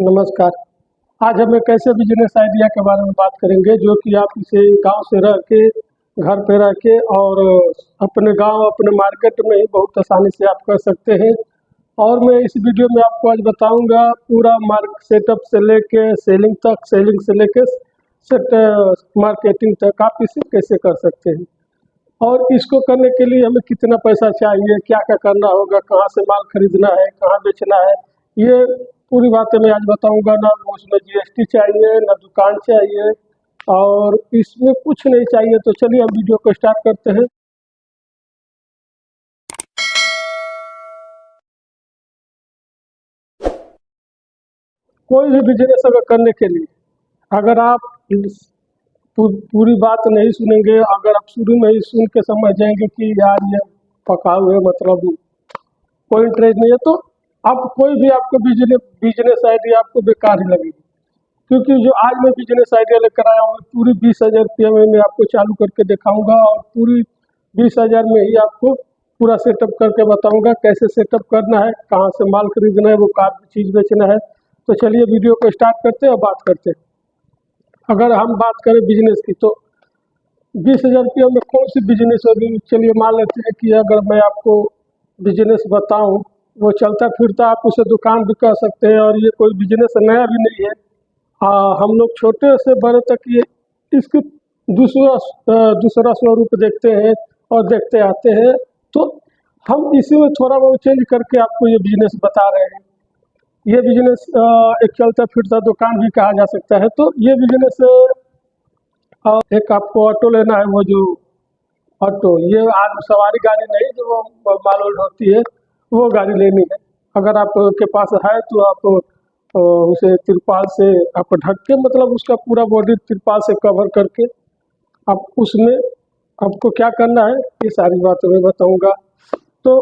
नमस्कार। आज हम एक ऐसे बिजनेस आइडिया के बारे में बात करेंगे जो कि आप इसे गांव से रह के, घर पे रह के और अपने गांव, अपने मार्केट में ही बहुत आसानी से आप कर सकते हैं। और मैं इस वीडियो में आपको आज बताऊंगा पूरा सेटअप से लेके सेलिंग तक, सेलिंग से लेके सेट मार्केटिंग तक आप इसे कैसे कर सकते हैं और इसको करने के लिए हमें कितना पैसा चाहिए, क्या क्या करना होगा, कहाँ से माल खरीदना है, कहाँ बेचना है, ये पूरी बातें मैं आज बताऊंगा। ना उसमें जीएसटी चाहिए, ना दुकान चाहिए और इसमें कुछ नहीं चाहिए। तो चलिए हम वीडियो को स्टार्ट करते हैं। कोई भी बिजनेस अगर करने के लिए अगर आप पूरी बात नहीं सुनेंगे, अगर आप शुरू में ही सुन के समझ जाएंगे कि यार ये पका हुए मतलब कोई इंटरेस्ट नहीं है, तो आप कोई भी आपको बिजनेस आइडिया आपको बेकार ही लगेगी। क्योंकि जो आज मैं बिजनेस आइडिया लेकर आया हूँ पूरी 20,000 रुपये में मैं आपको चालू करके दिखाऊंगा और पूरी 20,000 में ही आपको पूरा सेटअप करके बताऊंगा कैसे सेटअप करना है, कहाँ से माल खरीदना है, वो कार चीज़ बेचना है। तो चलिए वीडियो को स्टार्ट करते हैं और बात करते हैं। अगर हम बात करें बिजनेस की तो 20,000 रुपये में कौन सी बिजनेस होगी। चलिए मान लेते हैं कि अगर मैं आपको बिजनेस बताऊं, वो चलता फिरता आप उसे दुकान भी कह सकते हैं और ये कोई बिजनेस नया भी नहीं है। हम लोग छोटे से बड़े तक ये इसके दूसरा स्वरूप देखते हैं और देखते आते हैं। तो हम इसी में थोड़ा बहुत चेंज करके आपको ये बिजनेस बता रहे हैं। ये बिजनेस एक चलता फिरता दुकान भी कहा जा सकता है। तो ये बिजनेस एक आपको ऑटो लेना है, वो जो ऑटो, ये आज सवारी गाड़ी नहीं जो वो माल लोड होती है, वो गाड़ी लेनी है। अगर आपके पास है तो आप उसे तिरपाल से आप ढक के, मतलब उसका पूरा बॉडी तिरपाल से कवर करके आप उसमें आपको क्या करना है ये सारी बातें मैं बताऊंगा। तो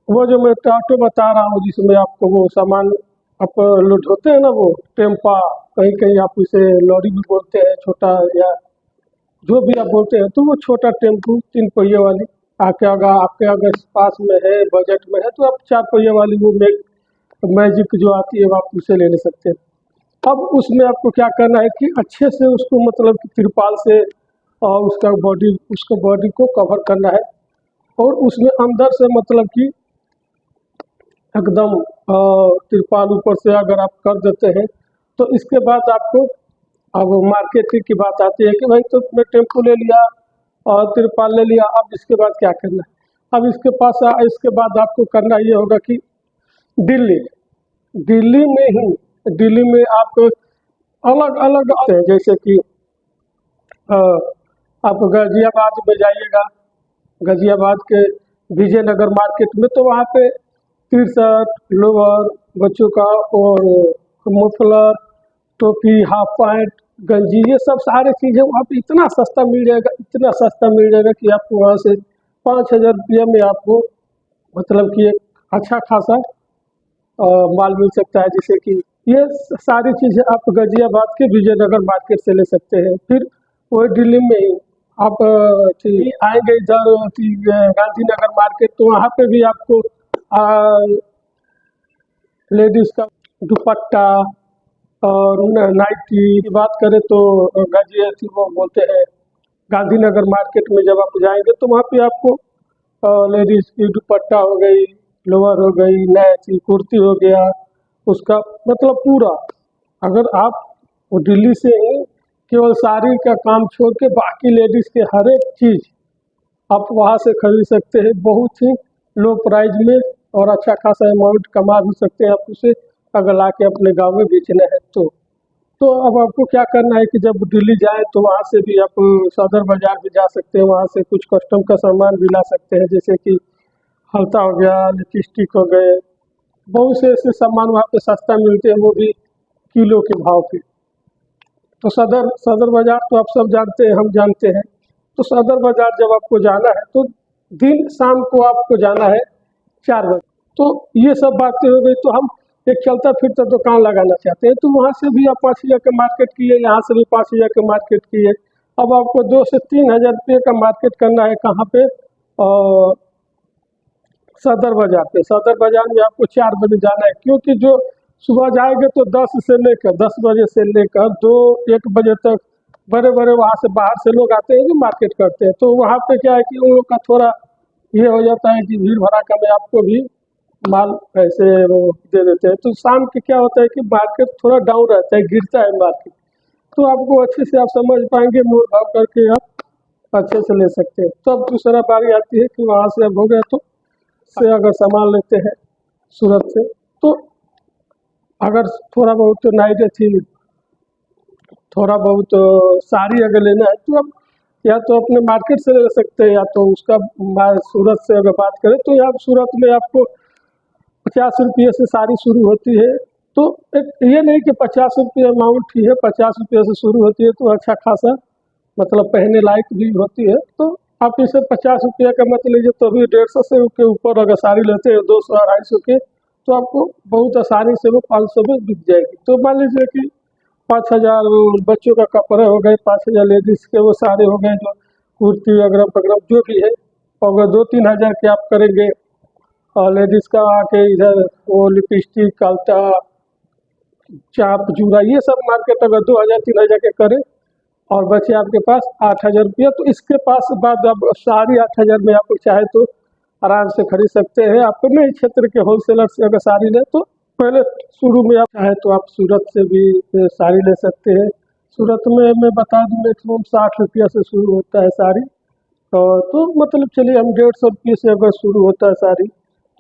वो जो मैं ऑटो बता रहा हूँ जिसमें आपको वो सामान आप लोड होते हैं ना, वो टेम्पा, कहीं कहीं आप इसे लॉरी भी बोलते हैं, छोटा या जो भी आप बोलते हैं। तो वो छोटा टेम्पू 3 पहिए वाली आपके अगर पास में है, बजट में है, तो आप 4 पहिए वाली वो मैजिक जो आती है वो आप उसे ले सकते हैं। अब उसमें आपको क्या करना है कि अच्छे से उसको मतलब कि तिरपाल से और उसका बॉडी को कवर करना है और उसमें अंदर से मतलब कि एकदम तिरपाल ऊपर से अगर आप कर देते हैं तो इसके बाद आपको अब मार्केटिंग की बात आती है कि भाई तो मैं टेम्पो ले लिया और तिरपाल ले लिया, अब इसके बाद क्या करना है। अब इसके बाद आपको करना ये होगा कि दिल्ली दिल्ली में आप अलग अलग आते हैं, जैसे कि आप गाजियाबाद में जाइएगा, गाजियाबाद के विजयनगर मार्केट में, तो वहाँ पे टी शर्ट, लोअर बच्चों का और मफलर, टोपी, हाफ पैंट, गंजी, ये सब सारी चीज़ें वहाँ पे इतना सस्ता मिल जाएगा, इतना सस्ता मिल जाएगा कि आपको वहाँ से 5,000 रुपये में आपको मतलब कि एक अच्छा खासा माल मिल सकता है। जैसे कि ये सारी चीज़ें आप गाजियाबाद के विजयनगर मार्केट से ले सकते हैं। फिर वही दिल्ली में ही आप आएंगे इधर गांधीनगर मार्केट, तो वहाँ पे भी आपको लेडीज़ का दुपट्टा और नाइटी की बात करें तो वो बोलते हैं गांधीनगर मार्केट में जब आप जाएंगे तो वहाँ पे आपको लेडीज़ की दुपट्टा हो गई, लोअर हो गई, नाइटी, कुर्ती हो गया, उसका मतलब पूरा। अगर आप वो दिल्ली से ही केवल साड़ी का काम छोड़ के बाकी लेडीज़ के हर एक चीज़ आप वहाँ से खरीद सकते हैं बहुत ही लो प्राइस में और अच्छा खासा अमाउंट कमा भी सकते हैं आप उसे, अगर ला के अपने गाँव में बेचना है तो अब आपको क्या करना है कि जब दिल्ली जाए तो वहाँ से भी आप सदर बाज़ार भी जा सकते हैं, वहाँ से कुछ कस्टम का सामान भी ला सकते हैं, जैसे कि हल्ता हो गया, लिपस्टिक हो गए, बहुत से ऐसे सामान वहाँ पे सस्ता मिलते हैं, वो भी किलो के भाव पे। तो सदर बाज़ार तो आप सब जानते हैं, हम जानते हैं। तो सदर बाज़ार जब आपको जाना है तो दिन शाम को आपको जाना है 4 बजे। तो ये सब बातें हो गई। तो हम एक चलता फिरता दुकान लगाना चाहते हैं, तो वहाँ से भी आप 5,000 का मार्केट किए, यहाँ से भी 5,000 का मार्केट किए। अब आपको 2 से 3,000 रुपये का मार्केट करना है कहाँ पे, सदर बाज़ार पे। सदर बाज़ार में आपको 4 बजे जाना है, क्योंकि जो सुबह जाएंगे तो 10 बजे से लेकर 1 बजे तक बड़े बड़े वहाँ से बाहर से लोग आते हैं जो मार्केट करते हैं, तो वहाँ पे क्या है कि उन लोग का थोड़ा ये हो जाता है कि भीड़ भड़ाका में आपको भी माल ऐसे वो दे देते हैं। तो शाम के क्या होता है कि मार्केट थोड़ा डाउन रहता है, गिरता है मार्केट, तो आपको अच्छे से आप समझ पाएंगे, मोल भाव करके आप अच्छे से ले सकते हैं। तब दूसरा बारी आती है कि वहाँ से अब हो गया तो से अगर सामान लेते हैं सूरत से, तो अगर थोड़ा बहुत नाइट थी, थोड़ा बहुत साड़ी अगर लेना है तो आप या तो अपने मार्केट से ले सकते हैं, या तो उसका सूरत से अगर बात करें तो यहाँ सूरत में आपको 50 रुपये से साड़ी शुरू होती है। तो एक ये नहीं कि 50 रुपये अमाउंट ही है, 50 रुपये से शुरू होती है, तो अच्छा खासा मतलब पहनने लायक भी होती है। तो आप इसे 50 रुपये का मत लीजिए, तो भी 150 से के ऊपर अगर साड़ी लेते हैं 200-250 के, तो आपको बहुत आसानी से वो 500 में बिक जाएगी। तो मान लीजिए कि 5,000 बच्चों का कपड़े हो गए, 5,000 लेडीज़ के वो सारे हो गए, जो कुर्ती वगैरह वगैरह जो भी है, और अगर 2-3 हज़ार के आप करेंगे, और लेडीज़ का आके इधर वो लिपस्टिक, कालता, चाप, जूड़ा, ये सब मार्केट अगर 2,000-3,000 के करें और बचे आपके पास 8,000 रुपया, तो इसके पास बाद अब साड़ी 8,000 में आप चाहे तो आराम से खरीद सकते हैं। आपको नए क्षेत्र के होलसेलर से अगर साड़ी लें तो पहले शुरू में आप चाहे तो आप सूरत से भी साड़ी ले सकते हैं। सूरत में मैं बता दूँ मैक्सिमम 60 रुपया से शुरू होता है साड़ी, तो मतलब चलिए हम 150 रुपये से अगर शुरू होता है साड़ी,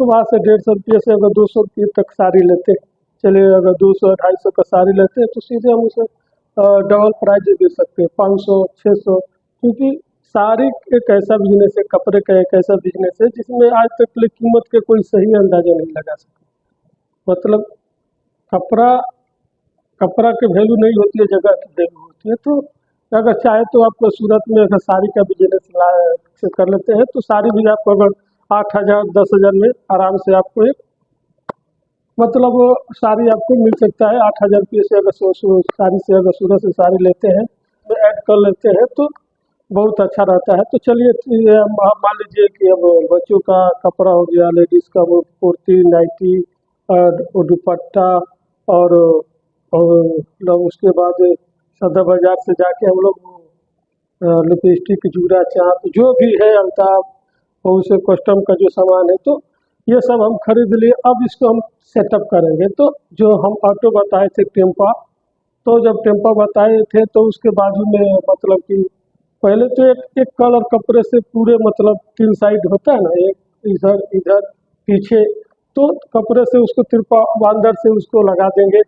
तो वहाँ से 150 रुपये से अगर 200 रुपये तक साड़ी लेते हैं, चलिए अगर 200-250 का साड़ी लेते हैं तो सीधे हम उसे डबल प्राइस दे दे सकते हैं, 500-600। क्योंकि साड़ी एक ऐसा बिजनेस है, कपड़े का एक ऐसा बिजनेस है जिसमें आज तक ले कीमत के कोई सही अंदाजा नहीं लगा सकता। मतलब कपड़ा कपड़ा की वैल्यू नहीं होती है, जगह की वैल्यू होती है। तो अगर चाहे तो आप सूरत में अगर साड़ी का बिजनेस से कर लेते हैं, तो साड़ी भी आपको अगर 8,000-10,000 में आराम से आपको एक मतलब वो साड़ी आपको मिल सकता है। 8,000 रुपये से अगर साड़ी से अगर सूरत से साड़ी लेते हैं तो ऐड कर लेते हैं तो बहुत अच्छा रहता है। तो चलिए आप मान लीजिए कि अब बच्चों का कपड़ा हो गया, लेडीज़ का वो कुर्ती, नाइटी और वो दुपट्टा, और मतलब उसके बाद सदर बाज़ार से जाके हम लोग लिपस्टिक, जूड़ा, चाँप जो भी है अल्ताफ और उसे कस्टम का जो सामान है, तो ये सब हम खरीद लिए। अब इसको हम सेटअप करेंगे। तो जो हम ऑटो बताए थे टेम्पा, तो जब टेम्पा बताए थे तो उसके बाजू में मतलब कि पहले तो एक कलर कपड़े से पूरे मतलब 3 साइड होता है ना, एक इधर इधर पीछे, तो कपड़े से उसको तिरपा अंदर से उसको लगा देंगे।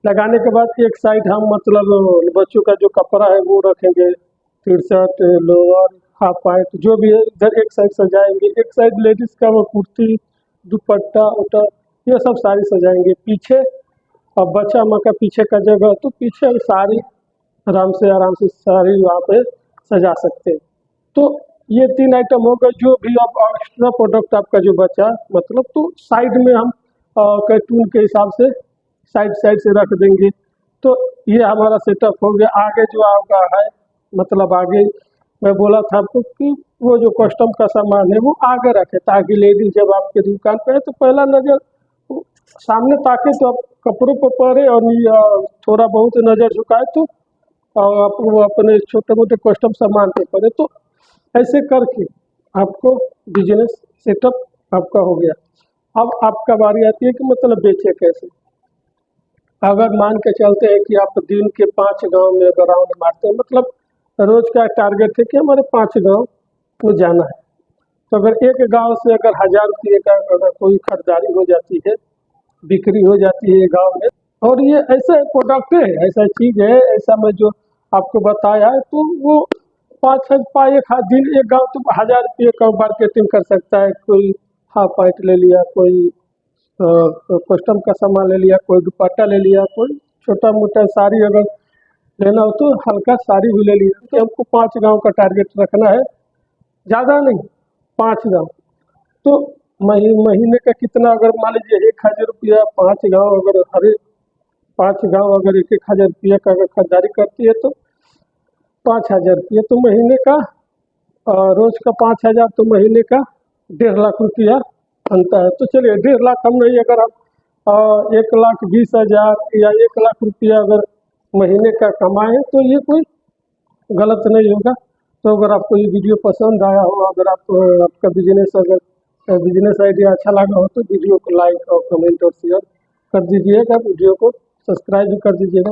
लगाने के बाद एक साइड हम मतलब बच्चों का जो कपड़ा है वो रखेंगे, T shirt, lower, half pant जो भी है इधर एक साइड सजाएंगे, एक साइड लेडीज़ का वो कुर्ती, दुपट्टा उटा ये सब सारी सजाएंगे। पीछे अब बच्चा माँ का पीछे का जगह, तो पीछे सारी आराम से सारी वहाँ पे सजा सकते हैं। तो ये 3 आइटम हो गए। जो भी अब एक्स्ट्रा प्रोडक्ट आपका जो बचा मतलब, तो साइड में हम कार्टून के हिसाब से साइड साइड से रख देंगे। तो ये हमारा सेटअप हो गया। आगे जो आपका है मतलब आगे मैं बोला था आपको कि वो जो कस्टम का सामान है वो आगे रखे, ताकि लेडीज जब आपके दुकान पे है तो पहला नज़र सामने ताके तो आप कपड़ों पर पड़े, और थोड़ा बहुत नज़र झुकाए तो आप वो अपने छोटे मोटे कस्टम सामान पे पड़े। तो ऐसे करके आपको बिजनेस सेटअप आपका हो गया। अब आपका बारी आती है कि मतलब बेचे कैसे। अगर मान के चलते हैं कि आप दिन के 5 गांव में अगर राउंड मारते हैं, मतलब रोज का टारगेट है कि हमारे 5 गांव को जाना है, तो अगर एक गांव से अगर 1,000 रुपये का अगर कोई खरीदारी हो जाती है, बिक्री हो जाती है गांव में, और ये ऐसा प्रोडक्ट है, ऐसा चीज़ है, ऐसा मैं जो आपको बताया है, तो वो 5 एक दिन एक गांव तो 1,000 रुपये का मार्केटिंग कर सकता है। कोई हाफ पैंट ले लिया, कोई कस्टम का सामान ले लिया, कोई दुपट्टा ले लिया, कोई छोटा मोटा साड़ी अगर लेना हो तो हल्का साड़ी भी ले लिया। तो हमको 5 गांव का टारगेट रखना है, ज़्यादा नहीं, 5 गांव। तो महीने का कितना अगर मान लीजिए 1,000 रुपया 5 गांव, अगर हर 5 गांव अगर 1,000 रुपया का अगर खरीदारी करती है तो 5,000 रुपये तो महीने का, रोज का 5,000 तो महीने का 1.5 लाख रुपया बनता है। तो चलिए 1.5 लाख हम नहीं, अगर हम 1,20,000 या 1,00,000 रुपया अगर महीने का कमाएं तो ये कोई गलत नहीं होगा। तो अगर आपको ये वीडियो पसंद आया हो, अगर आपका बिजनेस आइडिया अच्छा लगा हो तो वीडियो को लाइक और कमेंट और शेयर कर दीजिएगा, वीडियो को सब्सक्राइब भी कर दीजिएगा।